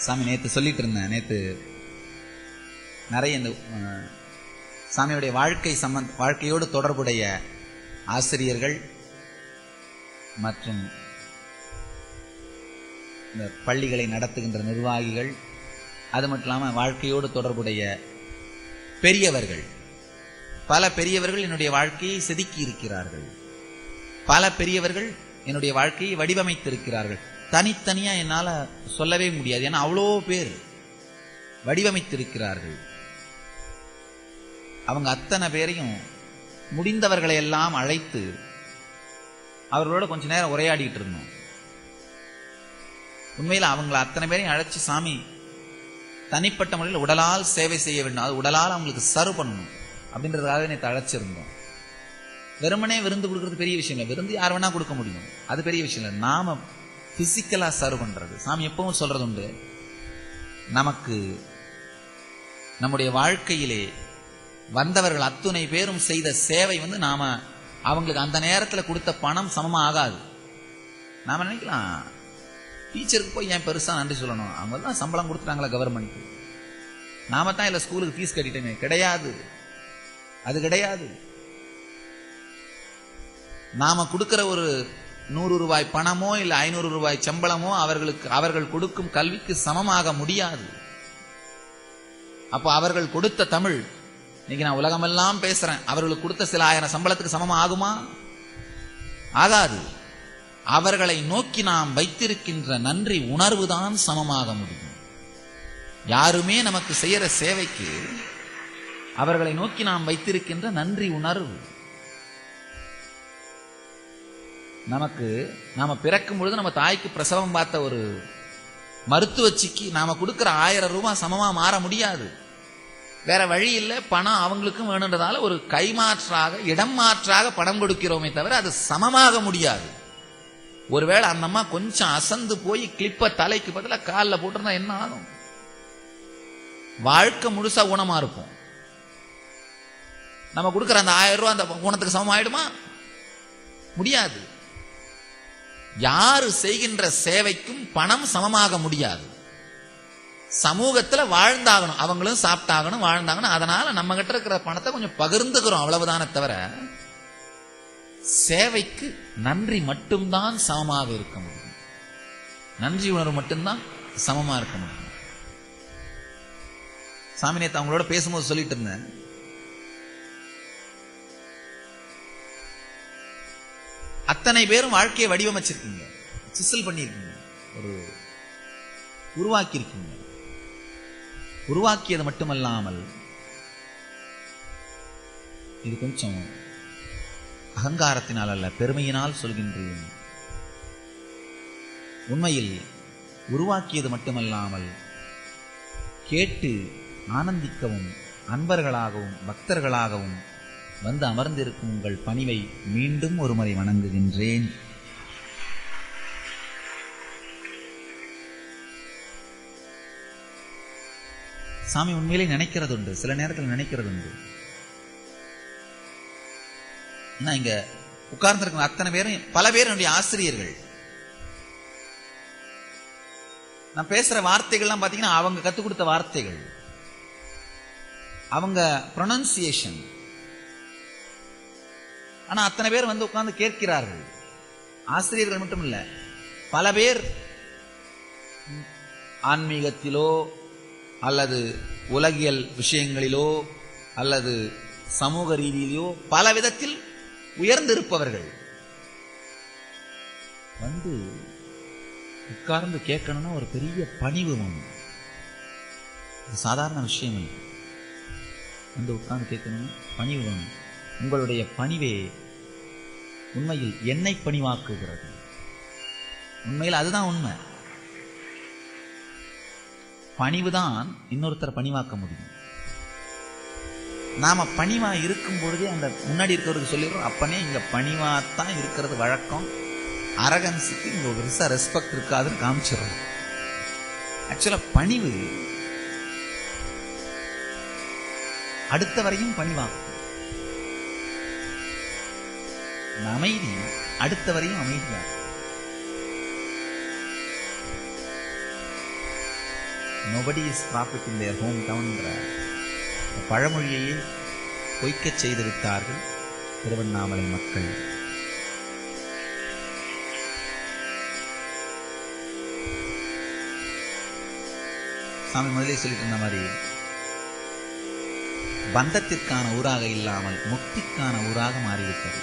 சாமி நேற்று சொல்லிட்டு இருந்தேன். நேற்று நிறைய இந்த சாமியுடைய வாழ்க்கையோடு தொடர்புடைய ஆசிரியர்கள் மற்றும் இந்த பள்ளிகளை நடத்துகின்ற நிர்வாகிகள், அது மட்டும் இல்லாமல் வாழ்க்கையோடு தொடர்புடைய பெரியவர்கள், பல பெரியவர்கள் என்னுடைய வாழ்க்கையை செதுக்கி இருக்கிறார்கள். பல பெரியவர்கள் என்னுடைய வாழ்க்கையை வடிவமைத்திருக்கிறார்கள். தனித்தனியா என்னால சொல்லவே முடியாது. ஏன்னா அவ்வளோ பேர் வடிவமைத்திருக்கிறார்கள். அவங்க அத்தனை பேரையும் முடிந்தவர்களை எல்லாம் அழைத்து அவர்களோட கொஞ்ச நேரம் உரையாடிட்டு இருந்தோம். உண்மையில் அவங்களை அத்தனை பேரையும் அழைச்சி, சாமி தனிப்பட்ட முறையில் உடலால் சேவை செய்ய வேண்டும், அது உடலால் அவங்களுக்கு சர்வ் பண்ணணும் அப்படின்றதுக்காக நேற்று அழைச்சிருந்தோம். வெறுமனே விருந்து கொடுக்கறது பெரிய விஷயம் இல்லை. விருந்து யார் வேணா கொடுக்க முடியும், அது பெரிய விஷயம் இல்லை. நாம பிசிக்கலா சர்வ் பண்றது. சாமி எப்பவும் சொல்றது உண்டு, நமக்கு நம்முடைய வாழ்க்கையிலே வந்தவர்கள் அத்துணை பேரும் செய்த சேவை நாம அவங்களுக்கு அந்த நேரத்தில் கொடுத்த பணம் சமமா ஆகாது. நாம நினைக்கலாம், டீச்சருக்கு போய் ஏன் பெருசா நன்றி சொல்லணும், அவங்க தான் சம்பளம் கொடுத்துட்டாங்களா கவர்மெண்ட், நாம தான் இல்ல ஸ்கூலுக்கு ஃபீஸ் கட்டிட்டோமே. கிடையாது, அது கிடையாது. நாம கொடுக்கிற ஒரு 100 ரூபாய் பணமோ இல்ல 500 ரூபாய் சம்பளமோ அவர்கள் கொடுக்கும் கல்விக்கு சமமாக முடியாது. அப்போ அவர்கள் கொடுத்த தமிழ், இன்னைக்கு நான் உலகமெல்லாம் பேசுறேன், அவர்களுக்கு கொடுத்த சில 1000 சம்பளத்துக்கு சமமா ஆகுமா? ஆகாது. அவர்களை நோக்கி நாம் வைத்திருக்கின்ற நன்றி உணர்வுதான் சமமாக முடியும். யாருமே நமக்கு செய்யற சேவைக்கு அவர்களை நோக்கி நாம் வைத்திருக்கின்ற நன்றி உணர்வு. நாம பிறக்கும் பொழுது நம்ம தாய்க்கு பிரசவம் பார்த்த ஒரு மருத்துவச்சிக்கு நாம கொடுக்கிற 1000 ரூபாய் சமமா மாற முடியாது. வேற வழி இல்லை. பணம் அவங்களுக்கும் வேணுன்றதால ஒரு கைமாற்றாக, இடம் மாற்றாக பணம் கொடுக்கிறோமே தவிர அது சமமாக முடியாது. ஒருவேளை அந்த அம்மா கொஞ்சம் அசந்து போய் கிளிப்ப தலைக்கு பதிலாக காலில் போட்டிருந்தா என்ன ஆகும்? வாழ்க்கை முழுசா ஊனமா இருப்போம். நம்ம கொடுக்கிற அந்த 1000 ரூபாய் அந்த ஊனத்துக்கு சமம் ஆயிடுமா? முடியாது. யாரு செய்கின்ற சேவைக்கும் பணம் சமமாக முடியாது. சமூகத்துல வாழ்ந்தாகணும், அவங்களும் சாப்பிட்டாகணும், வாழ்ந்தாகணும். அதனால நம்ம கிட்ட இருக்கிற பணத்தை கொஞ்சம் பகிர்ந்துக்கிறோம், அவ்வளவுதானே தவிர சேவைக்கு நன்றி மட்டும்தான் சமமாக இருக்க முடியும். நன்றி உணர்வு மட்டும்தான் சமமா இருக்க முடியும். சாமி நேத்து அவங்களோட பேசும்போது சொல்லிட்டு இருந்தேன், அத்தனை பேரும் வாழ்க்கையை வடிவமைச்சிருக்கீங்க, சிசில் பண்ணியிருக்கீங்க, ஒரு உருவாக்கியிருக்கீங்க. உருவாக்கியது மட்டுமல்லாமல் இது கொஞ்சம் அகங்காரத்தினால் அல்ல, பெருமையினால் சொல்கின்றேன். உண்மையில் உருவாக்கியது மட்டுமல்லாமல் கேட்டு ஆனந்திக்கவும் அன்பர்களாகவும் பக்தர்களாகவும் வந்து அமர்ந்திருக்கும் உங்கள் பணிவை மீண்டும் ஒருமுறை வணங்குகின்றேன். சாமி உண்மையிலே நினைக்கிறது உண்டு, சில நேரத்தில் நினைக்கிறது உண்டு. இங்க உட்கார்ந்திருக்க அத்தனை பேரும், பல பேர் என்னுடைய ஆசிரியர்கள். நான் பேசுற வார்த்தைகள்லாம் பாத்தீங்கன்னா அவங்க கத்துக் கொடுத்த வார்த்தைகள், அவங்க ப்ரொனன்சியேஷன். ஆனா அத்தனை பேர் வந்து உட்கார்ந்து கேட்கிறார்கள். ஆசிரியர்கள் மட்டும் இல்ல, பல பேர் ஆன்மீகத்திலோ அல்லது உலகியல் விஷயங்களிலோ அல்லது சமூக ரீதியிலோ பல விதத்தில் உயர்ந்திருப்பவர்கள் வந்து உட்கார்ந்து கேட்கணும்னா ஒரு பெரிய பணிவு வேணும். சாதாரண விஷயம் இல்லை. வந்து உட்கார்ந்து கேட்கணும்னா பணிவு வேணும். உங்களுடைய பணிவே உண்மையில் என்னை பணிவாக்குகிறது. உண்மையில் அதுதான் உண்மை. பணிவுதான் இன்னொருத்தரை பணிவாக்க முடியும். நாம பணிவா இருக்கும் பொழுதே அந்த முன்னாடி இருக்கிறவருக்கு சொல்லிடுறோம், அப்பனே இங்க பணிவாத்தான் இருக்கிறது வழக்கம், அரகன்ஸுக்கு இங்க ஒரு பெருசா ரெஸ்பெக்ட் இருக்காதுன்னு காமிச்சிடறோம். ஆக்சுவலா பணிவு அடுத்த வரையும் பணிவாக்கும். அமைதி அடுத்த வரையும் அமைதியாகும். nobody is prophet in their hometown பழமொழியையே பொய்க்கச் செய்து விட்டார்கள் திருவண்ணாமலை மக்கள். சாமி முதலே சொல்லிட்டு இருந்த மாதிரி பந்தத்திற்கான ஊராக இல்லாமல் முக்திக்கான ஊராக மாறிவிட்டது.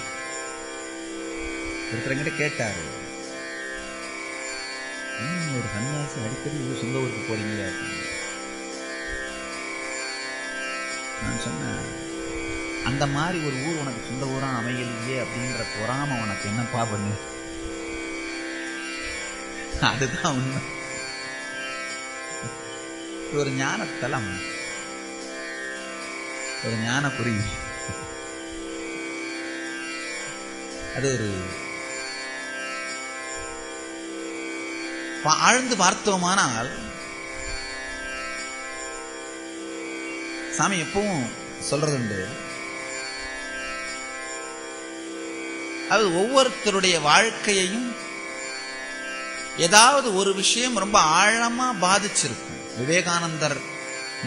ஒருத்தரங்கிட்ட கேட்டாரு, ஒரு சன்னியாசி அடிக்கடி சொந்த ஊருக்கு போறீங்க அப்படின்னு. நான் சொன்னேன், அந்த மாதிரி ஒரு ஊர் உனக்கு சொந்த ஊரா அமையலையே அப்படின்ற பொறாம உனக்கு என்னப்பா பண்ணு. அதுதான் உண்மை. ஒரு ஞானத்தலம், ஒரு ஞான புரி, அது ஒரு ஆழ்ந்து பார்த்தோமானால் சாமி எப்பவும் சொல்றது உண்டு, அது ஒவ்வொருத்தருடைய வாழ்க்கையையும் ஏதாவது ஒரு விஷயம் ரொம்ப ஆழமா பாதிச்சிருக்கும். விவேகானந்தர்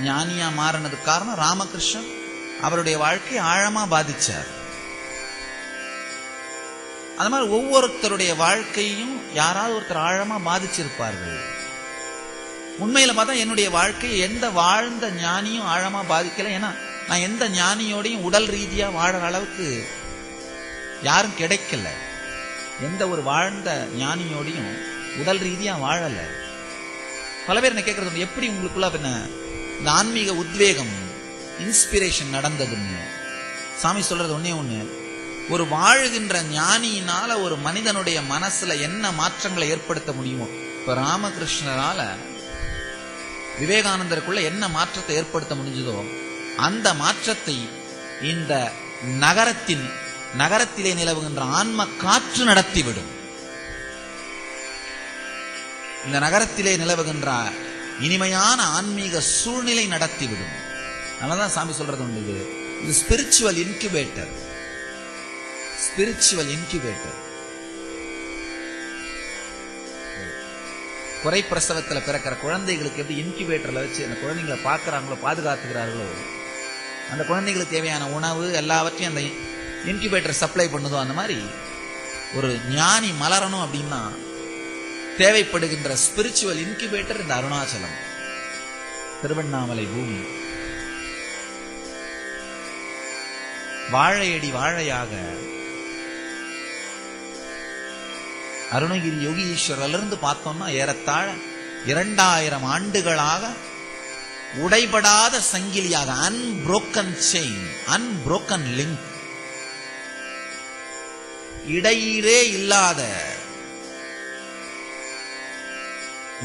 ஞானியா மாறினதுக்கு காரணம் ராமகிருஷ்ணன் அவருடைய வாழ்க்கையை ஆழமா பாதிச்சார். அது மாதிரி ஒவ்வொருத்தருடைய வாழ்க்கையும் யாராவது ஒருத்தர் ஆழமா பாதிச்சிருப்பார்கள். உண்மையில பார்த்தா என்னுடைய வாழ்க்கையை எந்த வாழ்ந்த ஞானியும் ஆழமா பாதிக்கல. ஏன்னா நான் எந்த ஞானியோடையும் உடல் ரீதியா வாழற அளவுக்கு யாரும் கிடைக்கல. எந்த ஒரு வாழ்ந்த ஞானியோடையும் உடல் ரீதியா வாழல. பல பேர் என்ன கேட்கறது, எப்படி உங்களுக்குள்ள பின்ன இந்த ஆன்மீக உத்வேகம் இன்ஸ்பிரேஷன் நடந்ததுன்னு. சாமி சொல்றது ஒன்னே ஒண்ணு, ஒரு வாழுகின்ற ஞானியினால ஒரு மனிதனுடைய மனசுல என்ன மாற்றங்களை ஏற்படுத்த முடியுமோ. இப்ப ராமகிருஷ்ணரால விவேகானந்தருக்குள்ள என்ன மாற்றத்தை ஏற்படுத்த முடிஞ்சதோ அந்த மாற்றத்தை இந்த நகரத்திலே நிலவுகின்ற ஆன்ம காற்று நடத்திவிடும். இந்த நகரத்திலே நிலவுகின்ற இனிமையான ஆன்மீக சூழ்நிலை நடத்திவிடும். அதனாலதான் சாமி சொல்றது உண்டு, இது ஸ்பிரிச்சுவல் இன்குபேட்டர். Spiritual incubator. குறை பிரசவத்தில் பிறக்கிற குழந்தைகளுக்கு எப்படி இன்குபேட்டர்ல வச்சு அந்த குழந்தைங்களை பார்க்கறாங்களோ, பாதுகாத்துக்கிறார்களோ, அந்த குழந்தைகளுக்கு தேவையான உணவு எல்லாவற்றையும் அந்த இன்குபேட்டர் சப்ளை பண்ணுதோ, அந்த மாதிரி ஒரு ஞானி மலரணும் அப்படின்னா தேவைப்படுகின்ற ஸ்பிரிச்சுவல் இன்குபேட்டர் இந்த அருணாச்சலம், திருவண்ணாமலை பூமி. வாழையடி வாழையாக அருணகிரி யோகி ஈஸ்வரிலிருந்து பார்த்தோம்னா ஏறத்தாழ 2000 ஆண்டுகளாக உடைபடாத சங்கிலியாக, அன்புரோக்கன் செயின், அன்புரோக்கன் லிங்க், இடையீடே இல்லாத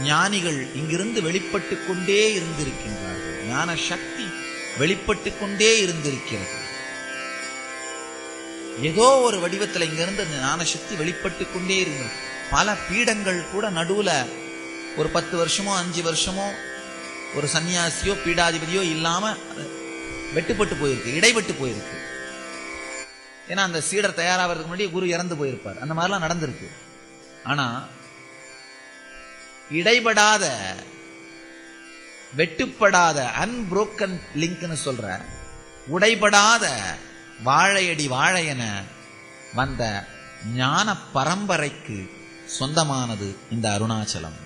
ஞானிகள் இங்கிருந்து வெளிப்பட்டு கொண்டே இருந்திருக்கின்றார்கள். ஞான சக்தி வெளிப்பட்டு கொண்டே இருந்திருக்கிறது. ஏதோ ஒரு வடிவத்தில் இங்கிருந்து ஞான சக்தி வெளிப்பட்டு கொண்டே இருந்தது. பல பீடங்கள் கூட நடுவுல ஒரு 10 வருஷமோ 5 வருஷமோ ஒரு சன்னியாசியோ பீடாதிபதியோ இல்லாம வெட்டுப்பட்டு போயிருக்கு, இடைப்பட்டு போயிருக்கு. ஏன்னா அந்த சீடர் தயாராகிறதுக்கு முன்னாடி குரு இறந்து போயிருப்பார். அந்த மாதிரிலாம் நடந்திருக்கு. ஆனா இடைபடாத, வெட்டுப்படாத, அன்புரோக்கன் லிங்க்னு சொல்ற, உடைபடாத வாழையடி வாழையென வந்த ஞான பரம்பரைக்கு சொந்தமானது இந்த அருணாச்சலம்.